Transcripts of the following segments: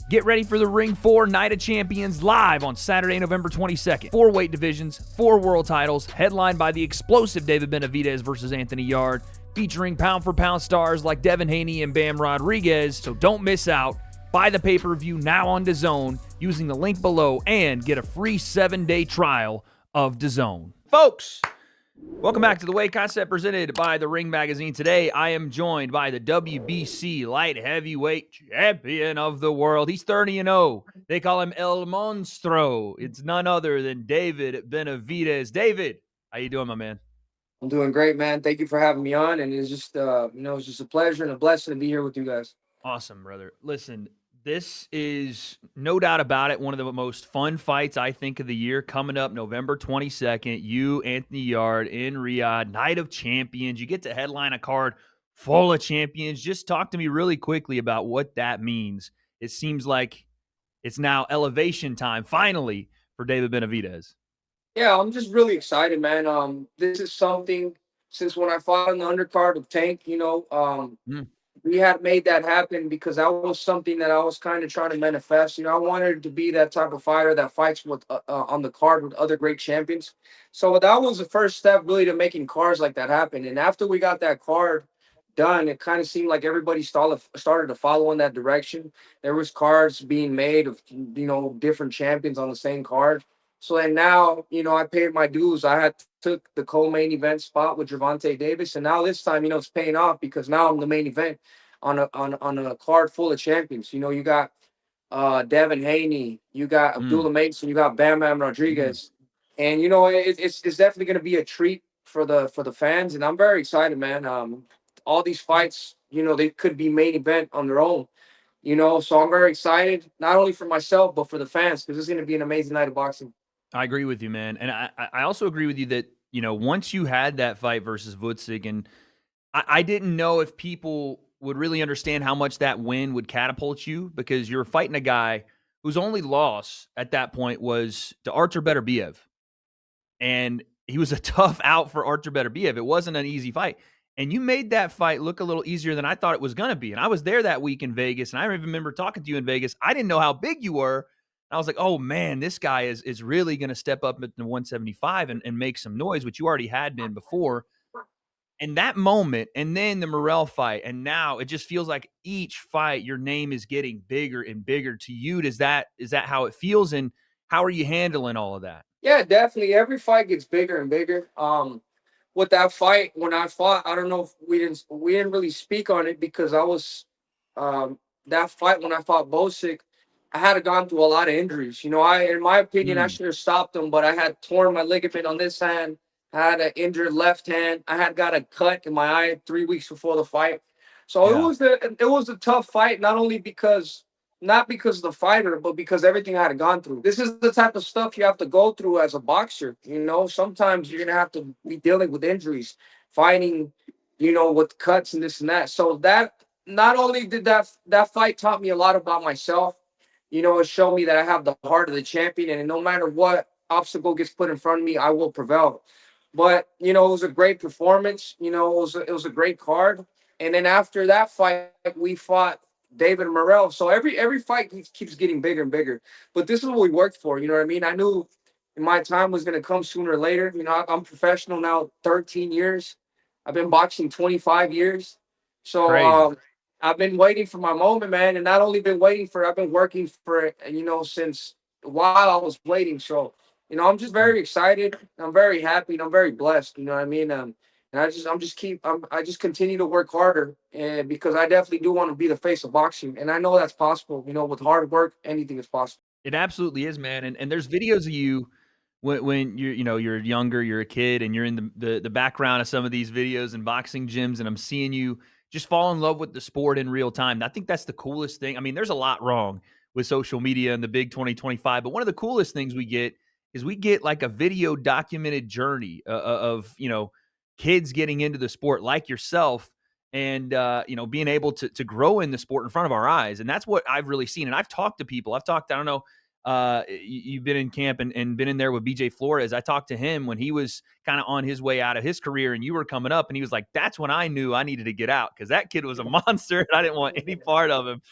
Get ready for the Ring 4 Night of Champions live on Saturday, November 22nd. 4 weight divisions, 4 world titles, headlined by the explosive David Benavidez versus Anthony Yarde, featuring pound-for-pound stars like Devin Haney and Bam Rodriguez. So don't miss out. Buy the pay-per-view now on DAZN using the link below and get a free 7-day trial of DAZN. Folks, welcome back to the W.A.D.E Concept presented by the Ring Magazine. Today, I am joined by the WBC light heavyweight champion of the world. He's 30-0. They call him El Monstro. It's none other than David Benavidez. David, how you doing, my man? I'm doing great, man. Thank you for having me on, and it's just it's just a pleasure and a blessing to be here with you guys. Awesome, brother. Listen, this is no doubt about it one of the most fun fights I think of the year coming up November 22nd. You, Anthony Yarde in Riyadh, Night of Champions. You get to headline a card full of champions. Just talk to me really quickly about what that means. It seems like it's now elevation time finally for David Benavidez. Yeah, I'm just really excited, man. This is something since when I fought on the undercard of Tank, Mm, we had made that happen because that was something that I was kind of trying to manifest. I wanted to be that type of fighter that fights with on the card with other great champions. So that was the first step really to making cards like that happen. And after we got that card done, it kind of seemed like everybody started to follow in that direction. There was cards being made of different champions on the same card. So then now, I paid my dues. I had took the co-main event spot with Gervonta Davis, and now this time, it's paying off because now I'm the main event on a card full of champions. You got Devin Haney, you got mm, Abdullah Mason, you got Bam mm. Rodriguez, and it's definitely going to be a treat for the fans, and I'm very excited, man. All these fights, they could be main event on their own. So I'm very excited, not only for myself but for the fans because it's going to be an amazing night of boxing. I agree with you, man. And I also agree with you that, once you had that fight versus Vucic, and I didn't know if people would really understand how much that win would catapult you because you're fighting a guy whose only loss at that point was to Artur Beterbiev. And he was a tough out for Artur Beterbiev. It wasn't an easy fight. And you made that fight look a little easier than I thought it was going to be. And I was there that week in Vegas, and I remember talking to you in Vegas. I didn't know how big you were. I was like, oh, man, this guy is really going to step up at the 175 and make some noise, which you already had been before. And that moment, and then the Morrell fight, and now it just feels like each fight, your name is getting bigger and bigger. To you, is that how it feels? And how are you handling all of that? Yeah, definitely. Every fight gets bigger and bigger. With that fight, when I fought, I don't know if we didn't really speak on it because I was that fight when I fought Bosick, I had gone through a lot of injuries. In my opinion, I Mm, should have stopped him, but I had torn my ligament on this hand, I had an injured left hand, I had got a cut in my eye 3 weeks before the fight. So yeah. it was a tough fight, not because of the fighter, but because everything I had gone through. This is the type of stuff you have to go through as a boxer. Sometimes you're gonna have to be dealing with injuries, fighting, with cuts and this and that. So that not only did that fight taught me a lot about myself, it showed me that I have the heart of the champion, and no matter what obstacle gets put in front of me, I will prevail. But it was a great performance. It was a great card. And then after that fight, we fought David Morrell. So every fight keeps getting bigger and bigger. But this is what we worked for. You know what I mean? I knew my time was going to come sooner or later. I'm professional now, 13 years. I've been boxing 25 years. So Crazy. I've been waiting for my moment, man. And not only been waiting for it, I've been working for it, since while I was waiting. So I'm just very excited. I'm very happy, and I'm very blessed. You know what I mean? And I just continue to work harder, and because I definitely do want to be the face of boxing, and I know that's possible. With hard work, anything is possible. It absolutely is, man. And there's videos of you when you're younger, you're a kid, and you're in the background of some of these videos and boxing gyms, and I'm seeing you just fall in love with the sport in real time. I think that's the coolest thing. I mean, there's a lot wrong with social media and the big 2025, but one of the coolest things we get is we get like a video documented journey of kids getting into the sport like yourself, and being able to grow in the sport in front of our eyes. And that's what I've really seen. And I've talked to people. I don't know, you've been in camp and been in there with BJ Flores. I talked to him when he was kind of on his way out of his career and you were coming up, and he was like, that's when I knew I needed to get out because that kid was a monster and I didn't want any part of him.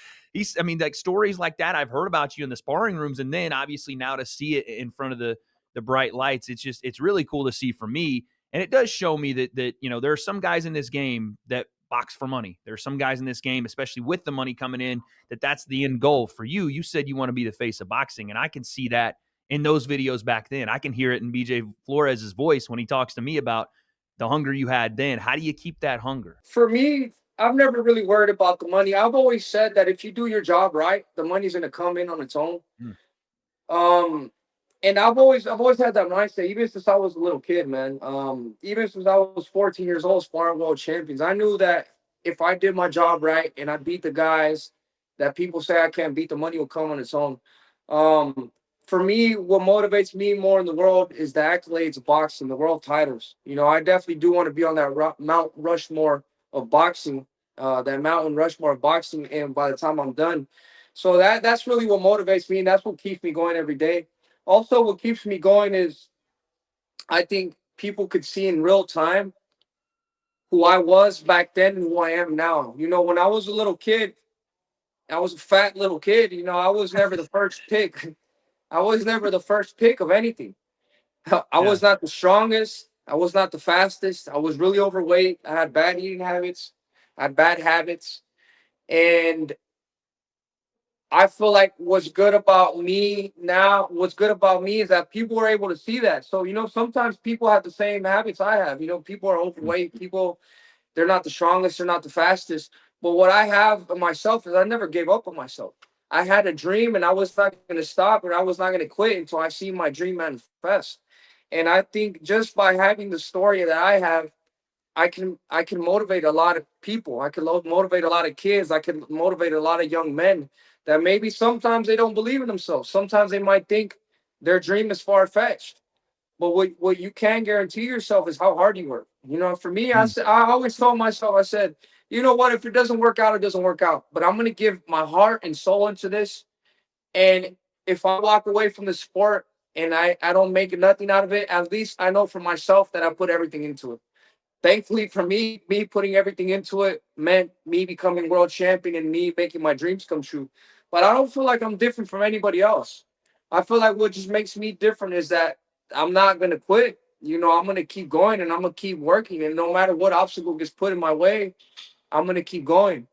I mean, like stories like that I've heard about you in the sparring rooms, and then obviously now to see it in front of the bright lights, it's really cool to see for me. And it does show me that there are some guys in this game that box for money. There are some guys in this game, especially with the money coming in, that's the end goal for you. You said you want to be the face of boxing, and I can see that in those videos back then. I can hear it in BJ Flores's voice when he talks to me about the hunger you had then. How do you keep that hunger? For me, I've never really worried about the money. I've always said that if you do your job right, the money's gonna come in on its own. Mm. Um, and I've always had that mindset, even since I was a little kid, man. Even since I was 14 years old, sparring world champions, I knew that if I did my job right and I beat the guys that people say I can't beat, the money will come on its own. Um, for me, what motivates me more in the world is the accolades of boxing, the world titles. I definitely do want to be on that Mount Rushmore of boxing, that Mountain Rushmore of boxing, and by the time I'm done. So that's really what motivates me, and that's what keeps me going every day. Also, what keeps me going is I think people could see in real time who I was back then and who I am now. When I was a little kid, I was a fat little kid. I was never the first pick. I was never the first pick of anything. I Yeah. was not the strongest. I was not the fastest. I was really overweight. I had bad eating habits. I had bad habits. And I feel like what's good about me is that people are able to see that. So, sometimes people have the same habits I have. People are Mm. overweight. They're not the strongest, they're not the fastest. But what I have in myself is I never gave up on myself. I had a dream and I was not going to stop and I was not going to quit until I see my dream manifest. And I think just by having the story that I have, I can motivate a lot of people. I can motivate a lot of kids. I can motivate a lot of young men that maybe sometimes they don't believe in themselves. Sometimes they might think their dream is far fetched. But what you can guarantee yourself is how hard you work. For me, Mm. I always told myself, I said, you know what, if it doesn't work out, it doesn't work out. But I'm gonna give my heart and soul into this. And if I walk away from the sport and I don't make nothing out of it, at least I know for myself that I put everything into it. Thankfully for me putting everything into it meant me becoming world champion and me making my dreams come true. But I don't feel like I'm different from anybody else. I feel like what just makes me different is that I'm not gonna quit. I'm gonna keep going and I'm gonna keep working. And no matter what obstacle gets put in my way, I'm gonna keep going.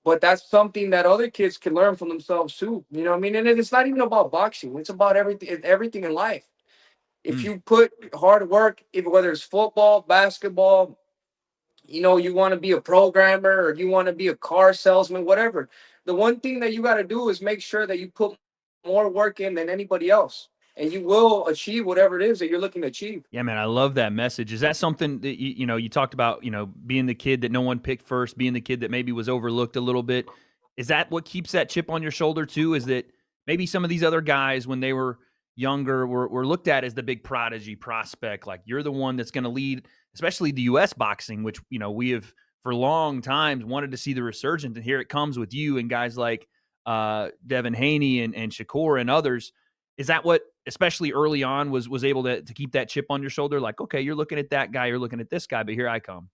But that's something that other kids can learn from themselves too. You know what I mean? And it's not even about boxing. It's about everything in life. If Mm. you put hard work, whether it's football, basketball, you want to be a programmer or you want to be a car salesman, whatever. The one thing that you got to do is make sure that you put more work in than anybody else, and you will achieve whatever it is that you're looking to achieve. Yeah, man, I love that message. Is that something that you talked about, being the kid that no one picked first, being the kid that maybe was overlooked a little bit? Is that what keeps that chip on your shoulder too? Is that maybe some of these other guys when they were younger were looked at as the big prodigy prospect, like you're the one that's going to lead, especially the US boxing, which, we have for long times wanted to see the resurgence, and here it comes with you and guys like Devin Haney and Shakur and others. Is that what, especially early on, was able to keep that chip on your shoulder? Like, okay, you're looking at that guy, you're looking at this guy, but here I come.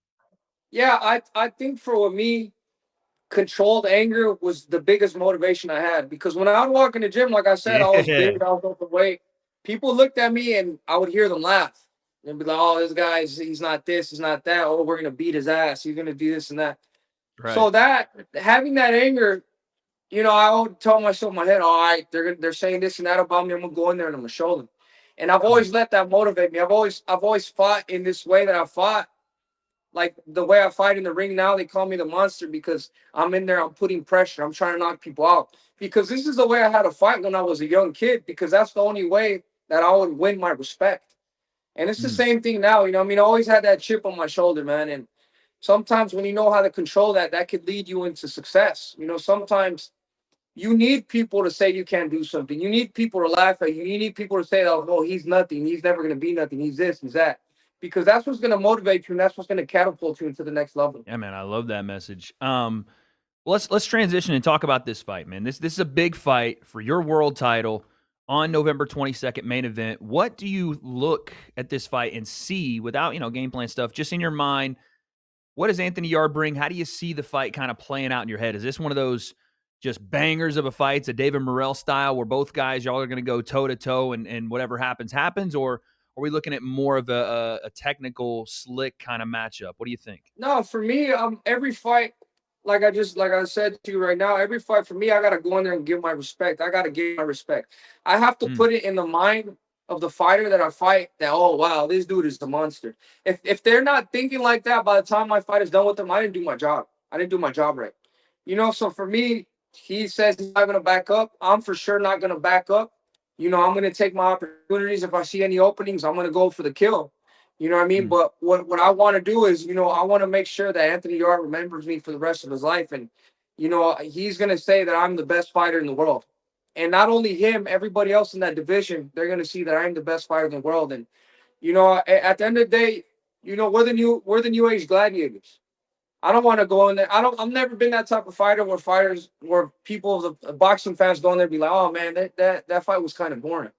Yeah, I think for me, controlled anger was the biggest motivation I had because when I would walk in the gym, like I said, I was Yeah. big, I was overweight. People looked at me and I would hear them laugh and be like, "Oh, this guy's he's not this, he's not that. Oh, we're gonna beat his ass. He's gonna do this and that." Right. So that having that anger, I would tell myself in my head, all right, they're saying this and that about me. I'm gonna go in there and I'm gonna show them. And I've Mm. always let that motivate me. I've always fought in this way that I fought. Like the way I fight in the ring now, they call me the monster because I'm in there, I'm putting pressure, I'm trying to knock people out. Because this is the way I had to fight when I was a young kid, because that's the only way that I would win my respect. And it's the Mm. same thing now, I mean, I always had that chip on my shoulder, man. And sometimes when you know how to control that, that could lead you into success. Sometimes you need people to say you can't do something. You need people to laugh at you. You need people to say, oh, he's nothing. He's never going to be nothing. He's this, he's that. Because that's what's going to motivate you and that's what's going to catapult you into the next level. Yeah, man, I love that message. Well, let's transition and talk about this fight, man. This is a big fight for your world title on November 22nd, main event. What do you look at this fight and see without, game plan stuff, just in your mind? What does Anthony Yard bring? How do you see the fight kind of playing out in your head? Is this one of those just bangers of a fight. It's a David Morrell style where both guys, y'all are going to go toe to toe and whatever happens, happens? Or are we looking at more of a technical, slick kind of matchup? What do you think? No, for me, every fight, like I said to you right now, every fight for me, I gotta go in there and give my respect. I gotta give my respect. I have to Mm, put it in the mind of the fighter that I fight that, oh wow, this dude is the monster. If they're not thinking like that by the time my fight is done with them, I didn't do my job. I didn't do my job right. So for me, he says he's not gonna back up. I'm for sure not gonna back up. I'm gonna take my opportunities. If I see any openings, I'm gonna go for the kill. You know what I mean? mm. But what I want to do is, I want to make sure that Anthony Yard remembers me for the rest of his life. And, he's going to say that I'm the best fighter in the world. And not only him, everybody else in that division, they're going to see that I'm the best fighter in the world. And, at the end of the day, we're the new age gladiators. I don't want to go in there. I've never been that type of fighter where people, the boxing fans go in there and be like, oh man, that fight was kind of boring.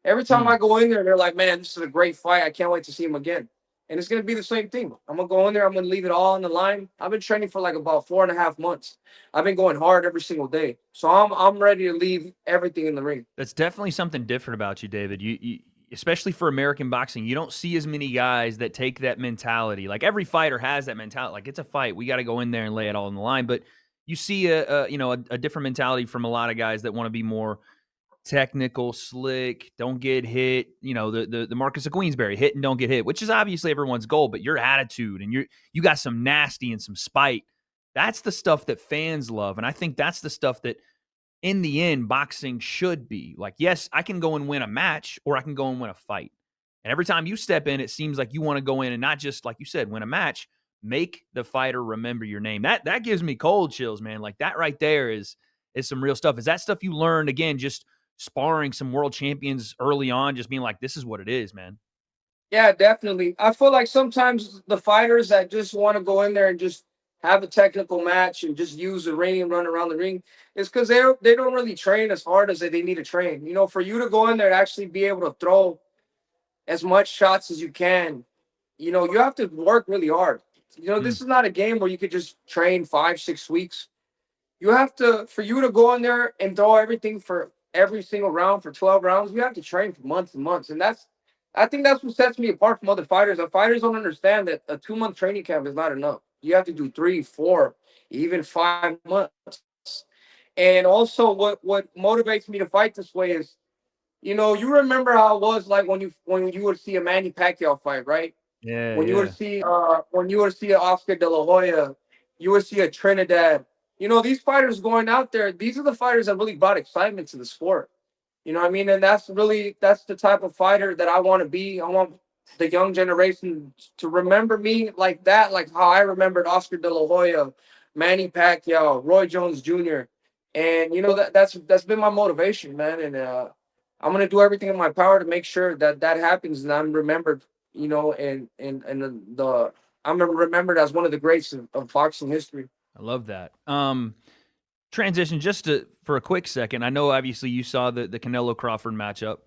Every time Mm. I go in there, they're like, man, this is a great fight. I can't wait to see him again. And it's gonna be the same thing. I'm gonna go in there. I'm gonna leave it all on the line. I've been training for like about 4.5 months. I've been going hard every single day. So I'm ready to leave everything in the ring. That's definitely something different about you, David. You especially for American boxing, you don't see as many guys that take that mentality. Like every fighter has that mentality. Like it's a fight, we got to go in there and lay it all on the line. But you see a different mentality from a lot of guys that want to be more technical, slick, don't get hit. The Marcus of Queensberry, hit and don't get hit, which is obviously everyone's goal. But your attitude and you got some nasty and some spite. That's the stuff that fans love, and I think that's the stuff that in the end, boxing should be like, yes, I can go and win a match or I can go and win a fight. And every time you step in, it seems like you want to go in and not just, like you said, win a match, make the fighter remember your name. That gives me cold chills, man. Like that right there is some real stuff. Is that stuff you learned again, just sparring some world champions early on, just being like, this is what it is, man? Yeah, definitely. I feel like sometimes the fighters that just want to go in there and just have a technical match and just use the ring and run around the ring is because they don't really train as hard as they need to train. For you to go in there and actually be able to throw as much shots as you can, you have to work really hard. Mm, This is not a game where you could just train 5, 6 weeks. You have to, for you to go in there and throw everything for every single round for 12 rounds, you have to train for months and months. And I think that's what sets me apart from other fighters. The fighters don't understand that a 2 month training camp is not enough. You have to do 3, 4, even 5 months. And also, what motivates me to fight this way is, you remember how it was like when you would see a Manny Pacquiao fight, right? yeah, When you would yeah. see an Oscar De La Hoya, you would see a Trinidad. These fighters going out there, these are the fighters that really brought excitement to the sport. You know what I mean? And that's the type of fighter that I want to be. I want the young generation to remember me like that, like how I remembered Oscar De La Hoya, Manny Pacquiao, Roy Jones Jr. And that's been my motivation, man. And I'm gonna do everything in my power to make sure that that happens, and I'm remembered, and I'm remembered as one of the greats of boxing history. I love that. Transition just for a quick second. I know obviously you saw the Canelo Crawford matchup.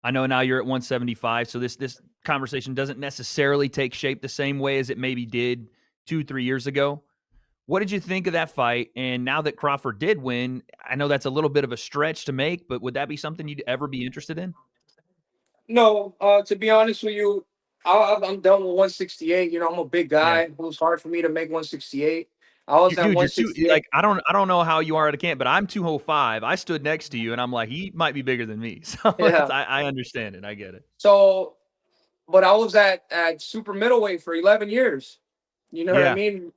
I know now you're at 175, so this conversation doesn't necessarily take shape the same way as it maybe did 2-3 years ago. What did you think of that fight? And now that Crawford did win, I know that's a little bit of a stretch to make, but would that be something you'd ever be interested in? No, to be honest with you, I'm done with 168. I'm a big Yeah. guy. It was hard for me to make 168. I was at Dude, you're too 168. like I don't know how you are at a camp, but I'm 205. I stood next to you and I'm like, he might be bigger than me. So Yeah. I understand it. I get it. So, but I was at super middleweight for 11 years. You know what I Yeah. mean?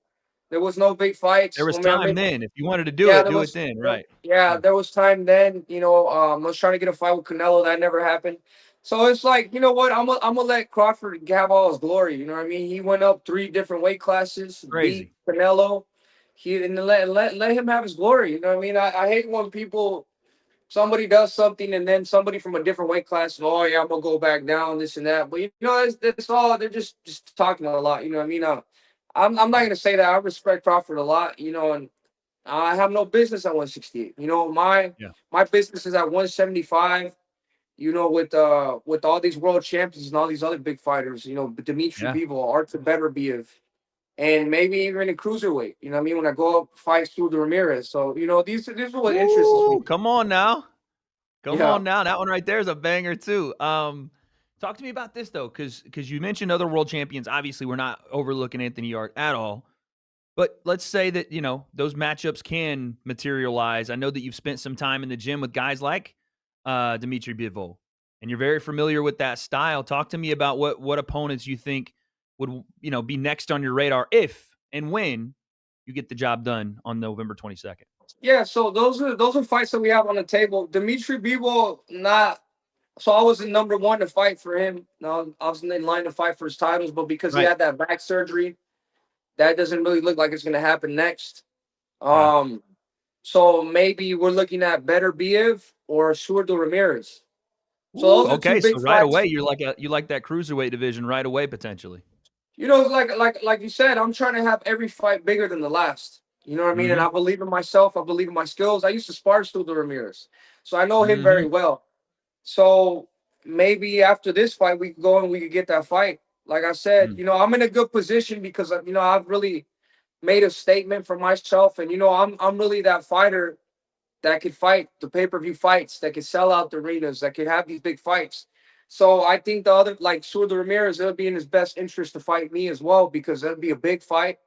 There was no big There fights. was I mean, time then. If you wanted to yeah, do it then, right. yeah, Yeah. there was time then. I was trying to get a fight with Canelo. That never happened. So it's like, you know what? I'm gonna let Crawford have all his glory. You know what I mean? He went up 3 different weight classes, beat Crazy. Canelo. He and let him have his glory. You know what I mean? I hate when somebody does something and then somebody from a different weight class, oh yeah, I'm gonna go back down, this and that. But it's all they're just talking a lot. You know what I mean? I'm not gonna say that. I respect Crawford a lot. And I have no business at 168. Yeah. My business is at 175. With all these world champions and all these other big fighters. But Dimitri Yeah. Bivol, Artur Beterbiev, and maybe even in cruiserweight. You know what I mean? When I go up fight Sudo Ramirez. So, this is what interests me. Ooh, come on now. Come Yeah. on now. That one right there is a banger too. Talk to me about this though, because you mentioned other world champions. Obviously, we're not overlooking Anthony Yard at all. But let's say that, those matchups can materialize. I know that you've spent some time in the gym with guys like Dimitri Bivol, and you're very familiar with that style. Talk to me about what opponents you think would, be next on your radar if and when you get the job done on November 22nd. Yeah, so those are fights that we have on the table. Dimitri Bivol, not so I was in number one to fight for him. No, I was in line to fight for his titles, but because he Right. had that back surgery, that doesn't really look like it's gonna happen next. Okay. Um, so maybe we're looking at Better Biev or Surdo Ramirez. So Ooh, those are two okay. So big right fights. away, you like that cruiserweight division right away potentially. Like you said, I'm trying to have every fight bigger than the last. You know what I mean? And Mm-hmm. I believe in myself. I believe in my skills. I used to spar Surdo Ramirez, so I know him Mm-hmm. very well. So maybe after this fight, we could go and we could get that fight. Like I said, Mm. I'm in a good position because I've really made a statement for myself, and I'm really that fighter that could fight the pay-per-view fights, that could sell out the arenas, that could have these big fights. So I think the other, like Surdo Ramirez, it'll be in his best interest to fight me as well because that'll be a big fight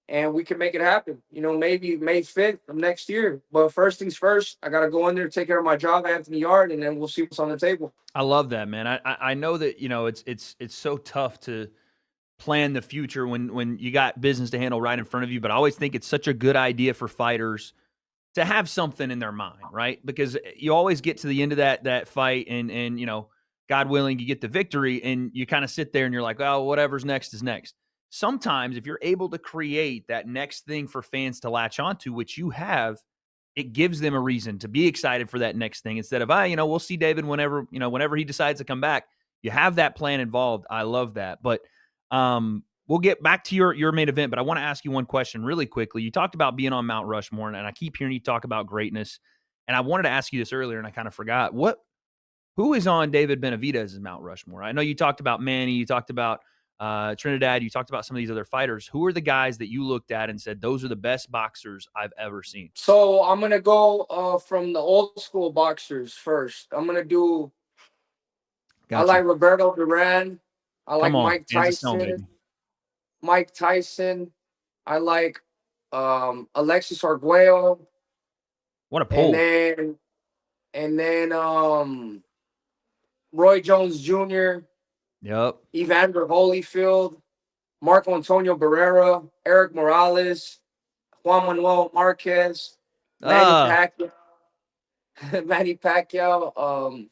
and we can make it happen. Maybe May 5th of next year. But first things first, I gotta go in there, take care of my job, Anthony Yard, and then we'll see what's on the table. I love that, man. I know that it's so tough to plan the future when you got business to handle right in front of you. But I always think it's such a good idea for fighters to have something in their mind, right? Because you always get to the end of that fight, and God willing, you get the victory, and you kind of sit there and you're like, oh, whatever's next is next. Sometimes, if you're able to create that next thing for fans to latch onto, which you have, it gives them a reason to be excited for that next thing instead of, we'll see David whenever he decides to come back. You have that plan involved. I love that. But we'll get back to your main event, but I want to ask you one question really quickly. You talked about being on Mount Rushmore, and I keep hearing you talk about greatness. And I wanted to ask you this earlier, and I kind of forgot. Who is on David Benavidez's Mount Rushmore? I know you talked about Manny, you talked about Trinidad, you talked about some of these other fighters. Who are the guys that you looked at and said those are the best boxers I've ever seen? So I'm gonna go from the old school boxers first. I Got you. like Roberto Duran. I like Come on, Mike hands of stone, Tyson. baby. Mike Tyson. I like Alexis Arguello, What a and pull. then Roy Jones Jr., Yep. Evander Holyfield, Marco Antonio Barrera, Eric Morales, Juan Manuel Marquez, Manny Ah, Pacquiao, Manny Pacquiao.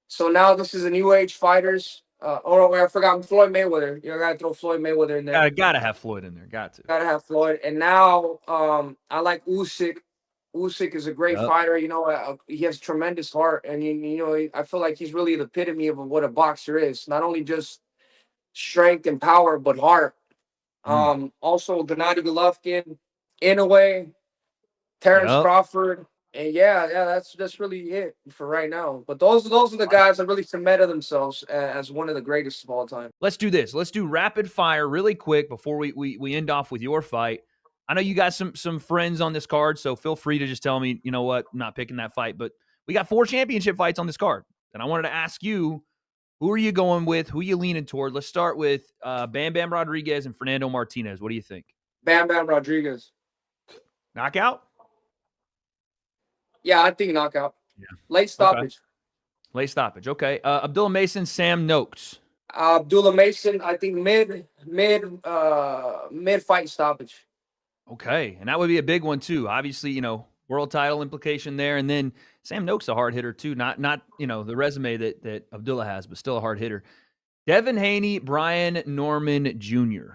So now this is a new age fighters. I forgot Floyd Mayweather. I gotta throw Floyd Mayweather in there. gotta have Floyd in there. Got to. Gotta have Floyd. And now I like Usyk. Usyk is a great Yep. fighter. He has tremendous heart, and I feel like he's really the epitome of what a boxer is. Not only just strength and power, but heart. Mm. Also Gennady Golovkin, Inoue, Terrence Yep. Crawford, and yeah, that's really it for right now. But those are the guys that really cemented themselves as one of the greatest of all time. Let's do this. Let's do rapid fire really quick before we end off with your fight. I know you got some friends on this card, so feel free to just tell me, you know what, I'm not picking that fight. But we got 4 championship fights on this card. And I wanted to ask you, who are you going with? Who are you leaning toward? Let's start with Bam Bam Rodriguez and Fernando Martinez. What do you think? Bam Bam Rodriguez. Knockout? Yeah, I think knockout. Yeah. Late Okay. stoppage. Late stoppage. Okay. Abdullah Mason, Sam Noakes. Abdullah Mason, I think mid fight stoppage. Okay. And that would be a big one too. Obviously, world title implication there. And then Sam Noakes a hard hitter too. Not the resume that Abdullah has, but still a hard hitter. Devin Haney, Brian Norman Jr.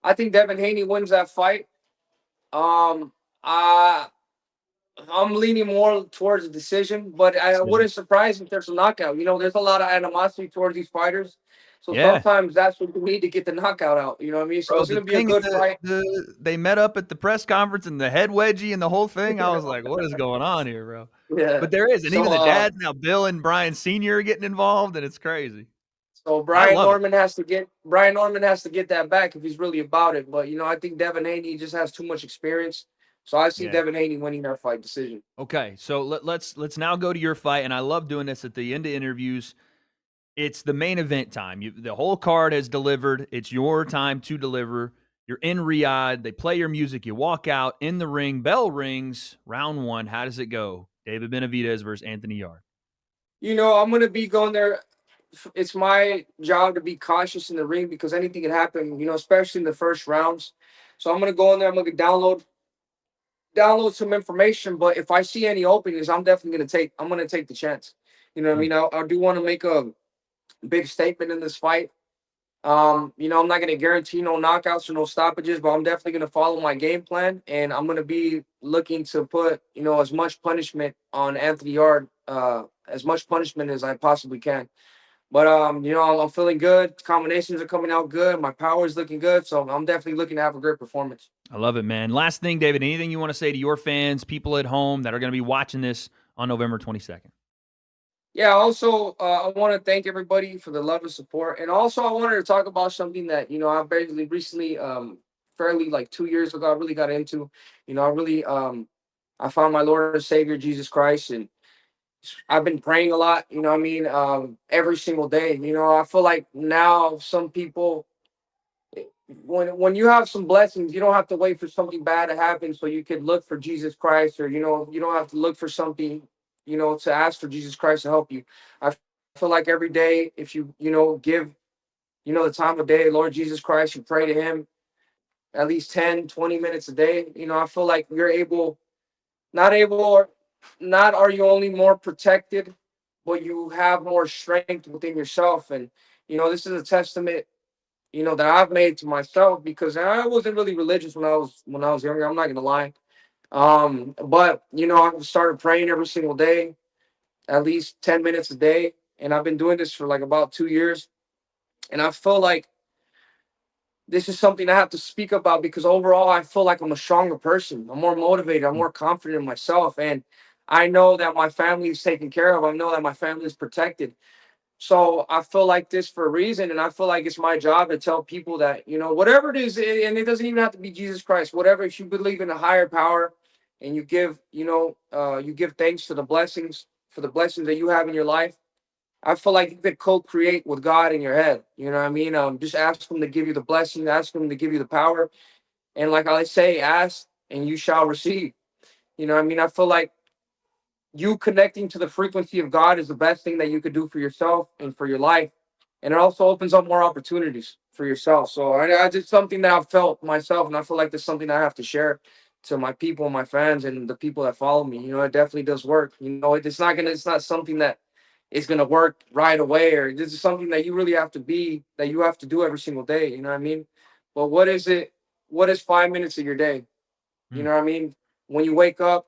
I think Devin Haney wins that fight. Um, I I'm leaning more towards a decision, but I Decision. wouldn't surprise if there's a knockout. There's a lot of animosity towards these fighters, so Yeah. sometimes that's what we need to get the knockout out. You know what I mean? So Bro, it's the gonna be a thing, good fight. they met up at the press conference and the head wedgie and the whole thing. I was like, what is going on here, bro? Yeah. But there is. And So even the dads now, Bill and Brian Sr. are getting involved, and it's crazy. So I love it. Brian Norman has to get that back if he's really about it. But I think Devin Haney just has too much experience. So I see Yeah. Devin Haney winning that fight decision. Okay, so let's now go to your fight, and I love doing this at the end of interviews. It's the main event time. The whole card has delivered. It's your time to deliver. You're in Riyadh. They play your music. You walk out in the ring. Bell rings. Round one. How does it go? David Benavidez versus Anthony Yard. I'm gonna be going there. It's my job to be cautious in the ring because anything can happen. Especially in the first rounds. So I'm gonna go in there. I'm gonna download some information. But if I see any openings, I'm definitely gonna take. I'm gonna take the chance. You know what I Mm. mean? I do want to make a big statement in this fight. I'm not gonna guarantee no knockouts or no stoppages, but I'm definitely gonna follow my game plan, and I'm gonna be looking to put as much punishment on Anthony Yard, as much punishment as I possibly can. But I'm feeling good. Combinations are coming out good. My power is looking good, so I'm definitely looking to have a great performance. I love it, man. Last thing, David, anything you want to say to your fans, people at home that are going to be watching this on November 22nd? Yeah. Also, I want to thank everybody for the love and support, and also I wanted to talk about something that I basically recently, fairly like 2 years ago, I really got into. I really I found my Lord and Savior Jesus Christ, and I've been praying a lot. You know what I mean? Every single day. I feel like now some people, when you have some blessings, you don't have to wait for something bad to happen so you can look for Jesus Christ, or you don't have to look for something, to ask for Jesus Christ to help you. I feel like every day, if you give the time of day, Lord Jesus Christ, you pray to Him at least 10, 20 minutes a day. I feel like you're able, not able, or not are you only more protected, but you have more strength within yourself. And this is a testament that I've made to myself, because I wasn't really religious when I was younger. I'm not gonna lie. But I started praying every single day, at least 10 minutes a day, and I've been doing this for like about 2 years. And I feel like this is something I have to speak about, because overall I feel like I'm a stronger person. I'm more motivated. I'm Mm. more confident in myself, and I know that my family is taken care of. I know that my family is protected. So I feel like this for a reason, and I feel like it's my job to tell people that whatever it is, and it doesn't even have to be Jesus Christ. Whatever, if you believe in a higher power, and you give thanks to the blessings for the blessings that you have in your life. I feel like you could co-create with God in your head. You know what I mean? Just ask Him to give you the blessing, ask Him to give you the power, and like I say, ask and you shall receive. You know what I mean? I feel like you connecting to the frequency of God is the best thing that you could do for yourself and for your life. And it also opens up more opportunities for yourself. So I just something that I've felt myself, and I feel like there's something I have to share to my people, my fans, and the people that follow me. It definitely does work. It's not something that is gonna work right away, or this is something that you really have to be, that you have to do every single day. You know what I mean? But what is it? What is 5 minutes of your day? You Mm. know what I mean? When you wake up,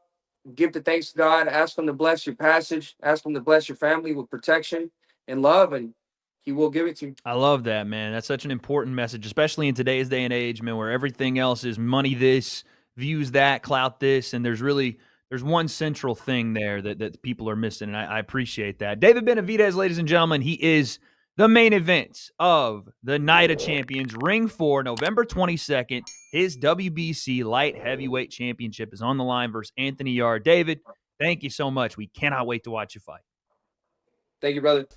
give the thanks to God, ask Him to bless your passage, ask Him to bless your family with protection and love, and He will give it to you. I love that, man. That's such an important message, especially in today's day and age, man, where everything else is money this, views that, clout this, and there's one central thing there that people are missing, and I appreciate that. David Benavidez, ladies and gentlemen, he is the main event of the Night of Champions, Ring 4, November 22nd. His WBC Light Heavyweight Championship is on the line versus Anthony Yard. David, thank you so much. We cannot wait to watch you fight. Thank you, brother.